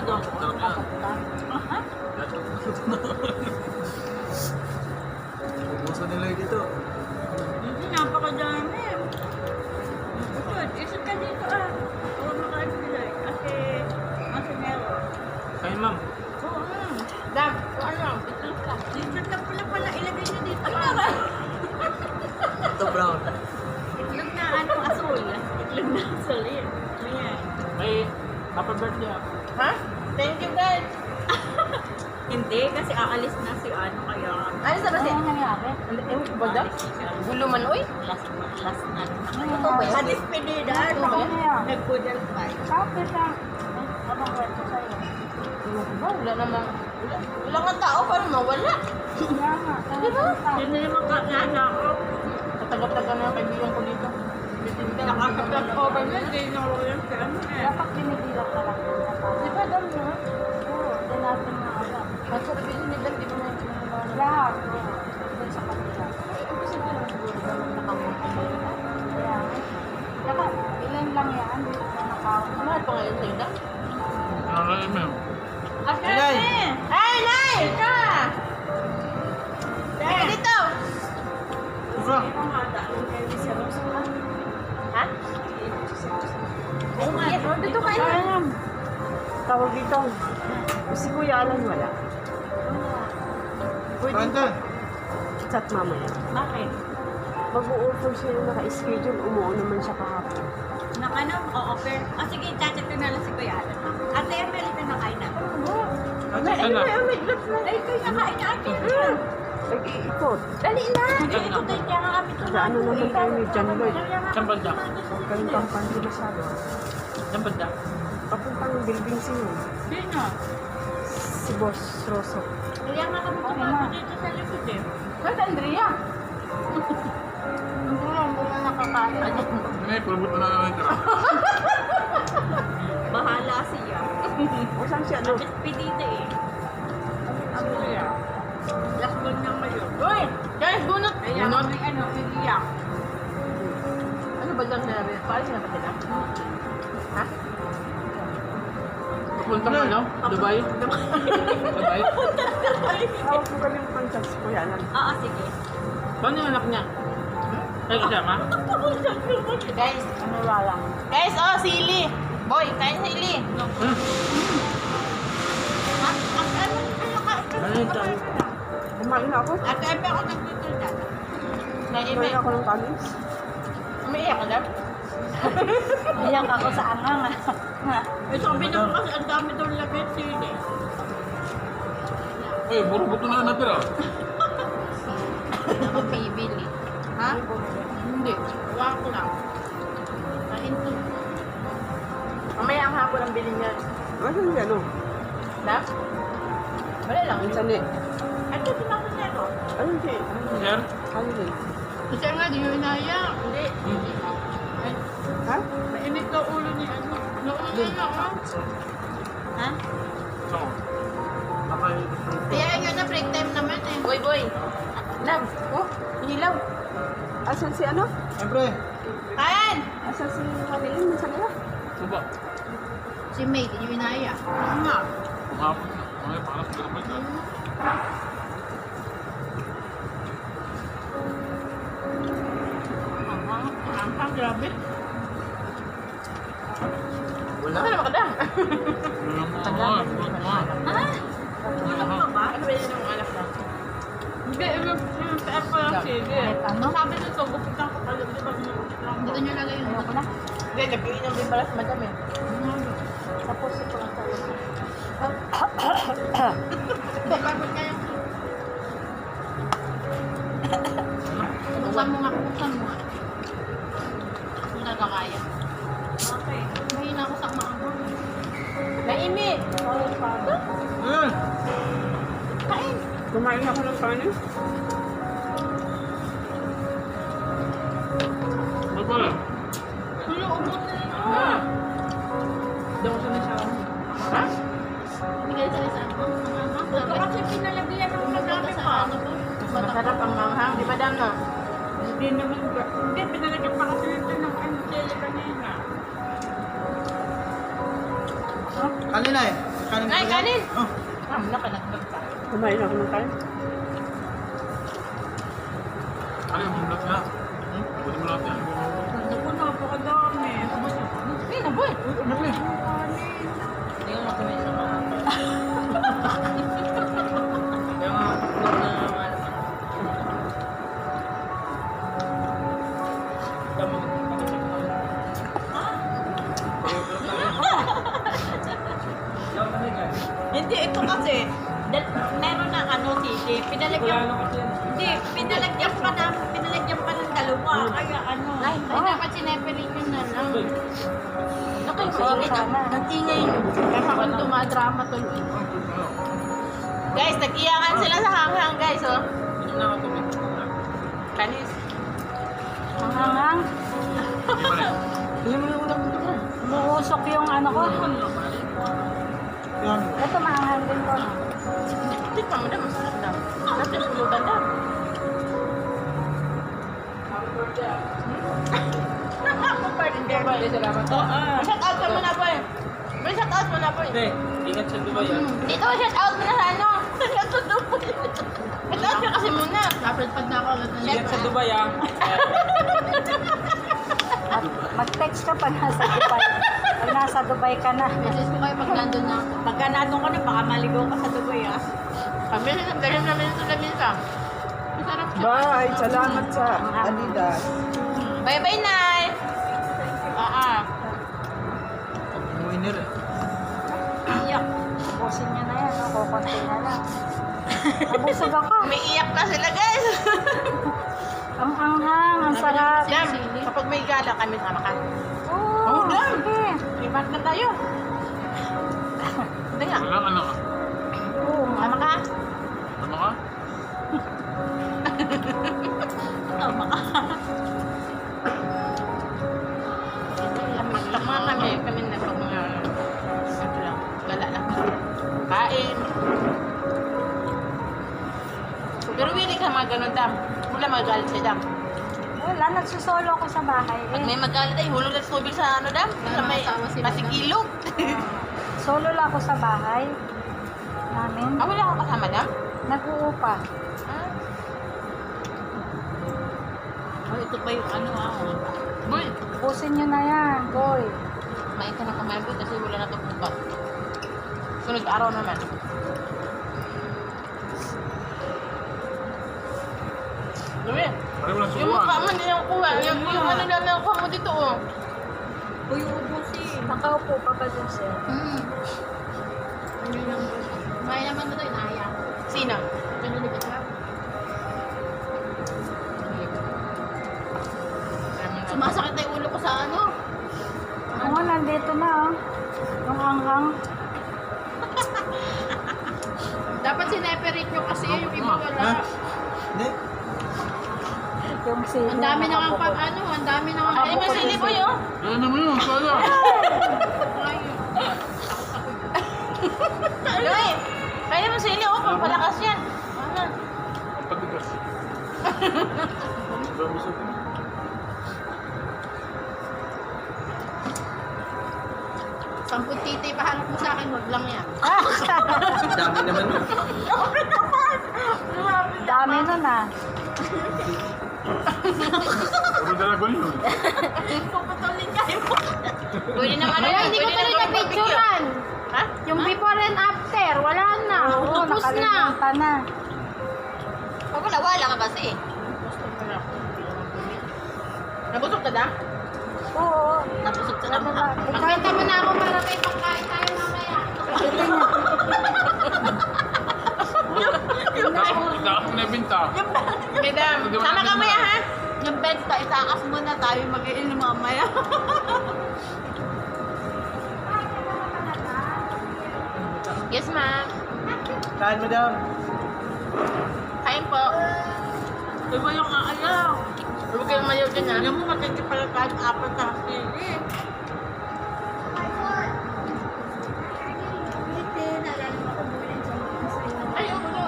doon. Aha. Ubusan nila dito. Hindi, napakadami. Good. Isip ka dito Huwag makain sila kasi meron. Kain, ma'am. Oo. Dam, ano? Itlog ka. Itlog na pala. Ilagay niyo dito. Ito brown. Itlog na asul. Itlog na asul. Yan. Ayan. May happy birthday ako. Ha? Thank you, guys. Hindi, kasi aalis na si kaya... Ano sa basi? Ano nangyari? Ba da? Gulo man, uy. Last na. Ito ba yan? Kadispedida. Ito ba yan? Nag-pudel fight. Sabi siya, abang kwento sa'yo. Wala namang... Wala nga tao, parang mawala. Kaya nga, Diba? Yun na naman kakana ko. Tatagap-taga na yung kaibigan ko dito. Nakaka-flat over na. Hindi na ako yung dapat binibilang ka lang nila para. Di ba, dam na? Oo, doon natin maabang. At sa sabihin nila, di ba may Lahat, oo. Doon sa kanila. Imposible naman siguro naman nakamunti. Kaya, saka, ilan lang yan, dito na nakawin. Mahal pa ngayon sa'yo, dam? Nakakain, ma'am. Nay! Ay, Nay! Ka! Teka dito! Ura! Ha? Ay, dito kayo. Tawag dito. Si Kuya Alan wala. Pwede. Chat mamaya. Bakit? Mag-u-offer siya yung naka-schedule, umuo naman siya kahapon. O-offer. Sige, chat ko na lang si Kuya Alan. Ate, Amerika na kain na. Sana. Ay, kayo nakain na ate. Nag-iikot. Dali na! Ito din kaya nga kami Sa ano naman tayo ni John Lloyd. Saan banda? Kantang pandi masyado. Saan banda? Papuntang building sino. Sino? Si Boss Rosso. Kaya nga kami tumato dito sa likod eh. Ba't Andrea? Hindi na nakakain. May pulbot na naman ito. Bahala siya. O saan siya, no? Despedida eh. Ano siya? Last one na ngayon. Uy! Guys, bunot! Kaya kami iiyak. Ano ba lang na paalis na ba sila? Ha? Papunta ka, no? Dubai? Dubai? Tawag ko kami pang chat si Kuya Alan. Oo, sige. Paano yung anak niya? Ay, kasama? Guys, Ano wala? guys, oh, sili! Boy, kain sili! Ano yung tayo? Kumain na ako. At ebe ako nagtutulad. Naime. Kumain ako ng kanis. Umiiyak ka lang? Iyak ako sa angang. Ito ang binang kasi ang dami doon labit sili. Uy, puro buto na natira. Ako bibili. Ha? Hindi. Huwag ko lang. Kain to. Mamaya ang hapon ang bilhin niya. Ano yung ano? Na? Wala lang. Minsan eh. Ito, pinakasero. Ano yung Sir? ano yun? Kasi nga, di yun inaya. Hindi. Ay, Ha? mainit na ulo ni ano. Naulo na ako. Ha? Oo. Nakay... Kaya yun na break time naman eh. Boy, boy. Love. Oh, hilaw. Asan si ano? Siyempre. Kain! Asan si Marilyn? Minsan nila? Suba. Si May, di yun inaya. Oo nga. Kumapot na. Ay, parang sa labas na. Ang grabe. Wala. Ano naman ka dam? Ha? Wala pa ba? Ano ba yun yung anak na? Hindi, yung PR ko lang sige. Sabi nito, gupitan ko pala. Dito nyo lagay yung Ayoko na. Hindi, nag-iinom din pala sa madam eh. Tapos ito lang tayo. Bakit kayo? Buksan mo nga, buksan mo nga. Kung nagkakaya. Okay. Mahina ako sa mga. Naimi! Ayun. Kain! Kumain ako ng kanis. Ano pala? Tulo, ubos na yun. Ah! Doon ko sa siya. Ha? Hindi kayo salisan ko. Ito kasi pinalagyan ng madami pa. Masarap ang manghang, di ba dam no? Hindi naman, hindi, pinalagyan pa kasi ito ng ano, sili kanina. Kanina eh. Kanin Ay, ba yan? kanin! Oh. Wala ka nagpagpa. Kumain ako ng kain. Ano yung mulat na? Buti mo lahat yan. Naku, napakadami. Ay, naboy. Ano ba yan? Hindi ko makumain sa mga. Kaya nga, huwag na naman. Dami ko Hindi, ito kasi, meron na ano, sili. Pinalagyan pa ng dalawa. Kaya ano. Ay, dapat sineperate yun na lang. Naku, sorry ka. Nag-ingay nyo. Kaya ako dumadrama tuloy. Guys, nag-iyakan sila sa hanghang, guys, oh. Inom na ako tubig. Kanis. Ang hangang. Hindi pa rin. Hindi mo yung ulam dito. Umuusok yung ano ko. Yan. Ito maanghang din ko. No? Tikman mo na, masarap na. Natin pulutan na. Ako pa rin, Hindi, salamat. Shout out ka muna, boy. Boy, shout out mo na, boy. Hindi, ingat sa Dubai ah. Dito, shout out mo na sa ano. Shout out to Dubai. Shout out ka kasi muna. Dapat pad na ako ulit na Ingat sa Dubai ah. Mag-text ka pag nasa Dubai. Pag nasa Dubai ka na. Message ko kayo pag nandun na ako. Pagka nandun ka na, baka maligaw ka sa Dubai, ah. Kami, nagdalim namin ito na minsan. Masarap siya. Bye! Salamat sa Adidas. Bye-bye, Nay. Winner eh. Iyak. Pusin niya na yan. No? Kukunti na lang. Nabusog ako. May iyak na sila, guys. Ang anghang. Ang sarap. Dam, kapag may gala kami, sama ka. Oo, dam. sige. Ibat na tayo. Hindi nga. Wala ka na ka. Oo, Sama ka. Tama ka? Sama ka. Tama kami na pag mga ano lang, gala lang. Kain. Pero willing ka mga ganun, Dam. Wala magalit si Dam. Wala, nagsusolo ako sa bahay. Pag may magalit ay hulog na tubig sa ano, Dam. Sa may Sama sila, Dam. masikilog. Solo lang ako sa bahay namin. Wala kang kasama, Dam? Nag-uupa. Oh, ito pa yung ano, Boy, Pusin nyo na yan, boy. kumain ka ng kumain, Boy, kasi wala na ito bukas. Sunod araw naman. Gawin. Pare mo lang Yung mukha subuhan. mo, hindi yung kuha. Yung ano namin ang kuha mo dito, oh. Uy, ubusin. Nakaupo pa ba dun, sir? Ano yung may naman ito, inaya. Sino? Pinulibot ka. Sumasakit na yung ulo ko sa ano. Oo, nandito na, oh. Yung anghang. Dapat sineperate nyo kasi yung iba Ha? wala. Hindi. Yung sili. Ang dami na nga ano, ang dami na nga. Ay, may sili po yun. Yan naman yun, kaya. Gawin. Kaya mo sili, oh. Pampalakas yan. Ano? Ang patigas. Sobrang busog. Sampung titi, pahanap mo sa akin, wag lang yan. Dami naman yun. Dami nun, ah. Puro dalagon yun. Puputulin kayo mo. Pwede naman Kaya hindi ko tuloy na picturean. Ha? Yung before and after, wala na. Oo, Ubus na. nakalimutan na. Pag wala ka kasi. Nabusog ka na? Oo. Nabusog ka Ano ba? Ikaw, Magkita mo na ako para may pagkain tayo mamaya. ito niya. Itaas mo na yung binta. Madam, sama ka maya, ha? Yung beds pa, itakas mo na tayo mag-iinom mamaya. Yes, ma'am. Kain, madam. Kain po. Diba yung aalaw? Huwag kayong mayaw dyan, ha? Yung mo, magkikipalagkaan, apat na sili. Ay, oo.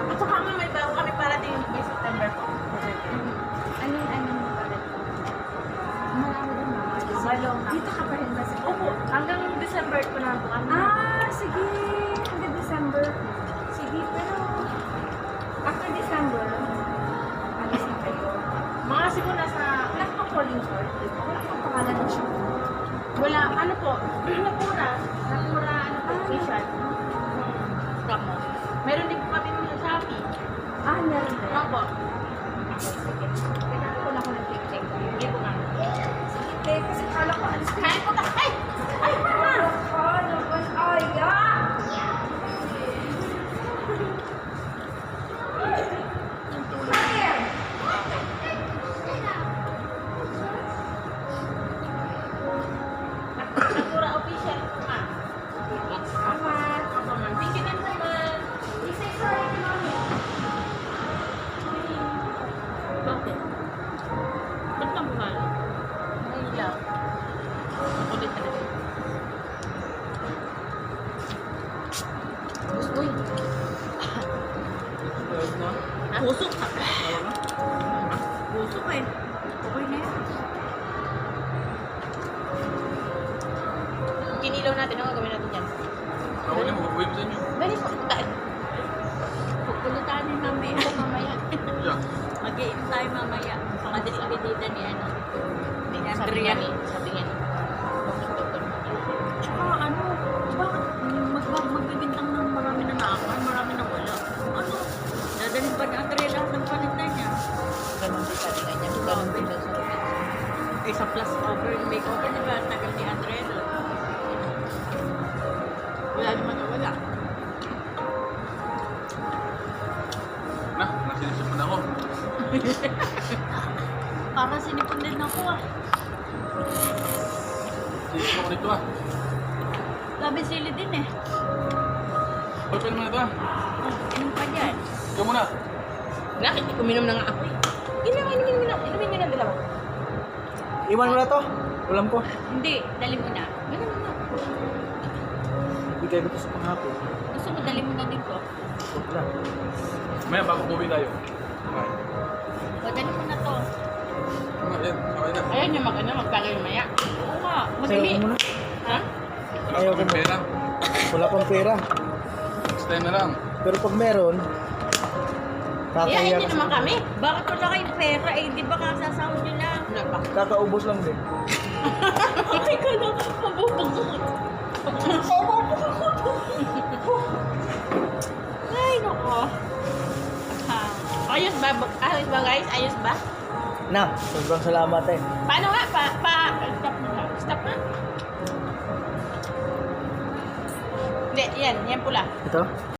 At saka may bago kami parating may September po. Ano? Dito ka pa rin ba sa Opo, hanggang December ko na po kami. Ah, sige. Hanggang December. Sige, pero after December, alis na kayo. Mga siguro nasa... Wala kang calling card. Wala kang pangalan ng shop. Wala, ano po, Nakura, ano po, facial. Damo. Meron din po kami sa Shopee. Ah, meron din. Opo. Sige. Kailangan ko lang ako nag-check. Hindi po nga. Sige, kasi kala ko alis ka. Kain po ka! Ay! Ay, mama! Ano ba? Ay, Nakura official po ma. Mama. Opo ma'am. Thank you din po ma'am. Say sorry to mommy. Bakit? Ba't ka buhal? Ngayon lang. Ulit talaga. Uy! Puso ka. Puso ka eh. Okay na yan. Kinilaw natin, ano gagawin natin yan? Ako na, mag-uwi mo sa inyo. Bali po, tayo. Pupulutan ni mamaya. mamaya. Yeah. Mag-iin tayo mamaya. Mga despedida ni ano. Ni Sabi niya Andrea. ni, sabi niya ni. Tsaka ano, bakit magbibintang ng marami na naaman, marami na wala? Ano? Dadalhin pa ni Andrea lahat ng paninda niya. Ganun din sabi nga niya. Ganun din daw sa akin. Eh sa plus over, makeover, di ba? Tagal ni Andrea doon. Wala naman na wala. Na, nasinisipan ako. Para sinipon din ako ah. Sinisip ako nito ah. Labi sili din eh. Hoy, pwede mo na ito ah. Oh, inom pa dyan. Ikaw muna. Nakit, uminom na nga ako eh. Inumin mo na. Inumin mo na dalawa. Iwan mo na to. Ulam ko. Hindi, dali mo na. Ganun mo na. Bigay ko to sa panghapon. Gusto mo dali mo na dito. Huwag na. Maya, bago puwi tayo. Okay. O, dali mo na to. Ano, yan. Okay na. Ayaw niya magkakayo maya. Oo nga, Sayo madali. ko muna. Ha? Wala Ayaw pa ko kami pera. Wala pang pera. Next time na lang. Pero pag meron, Iyain kakaya niyo naman kami. Bakit wala kayong pera eh? Di ba kasasahod nyo lang? Napak. kakaubos lang din. Ay ka na, mabubukot. Ay, nako. Ayos ba? Ayos ba guys? Ayos ba? Na, sobrang salamat eh. Paano nga? Stop na. Stop na. Hindi, yan. Yan pula. Ito?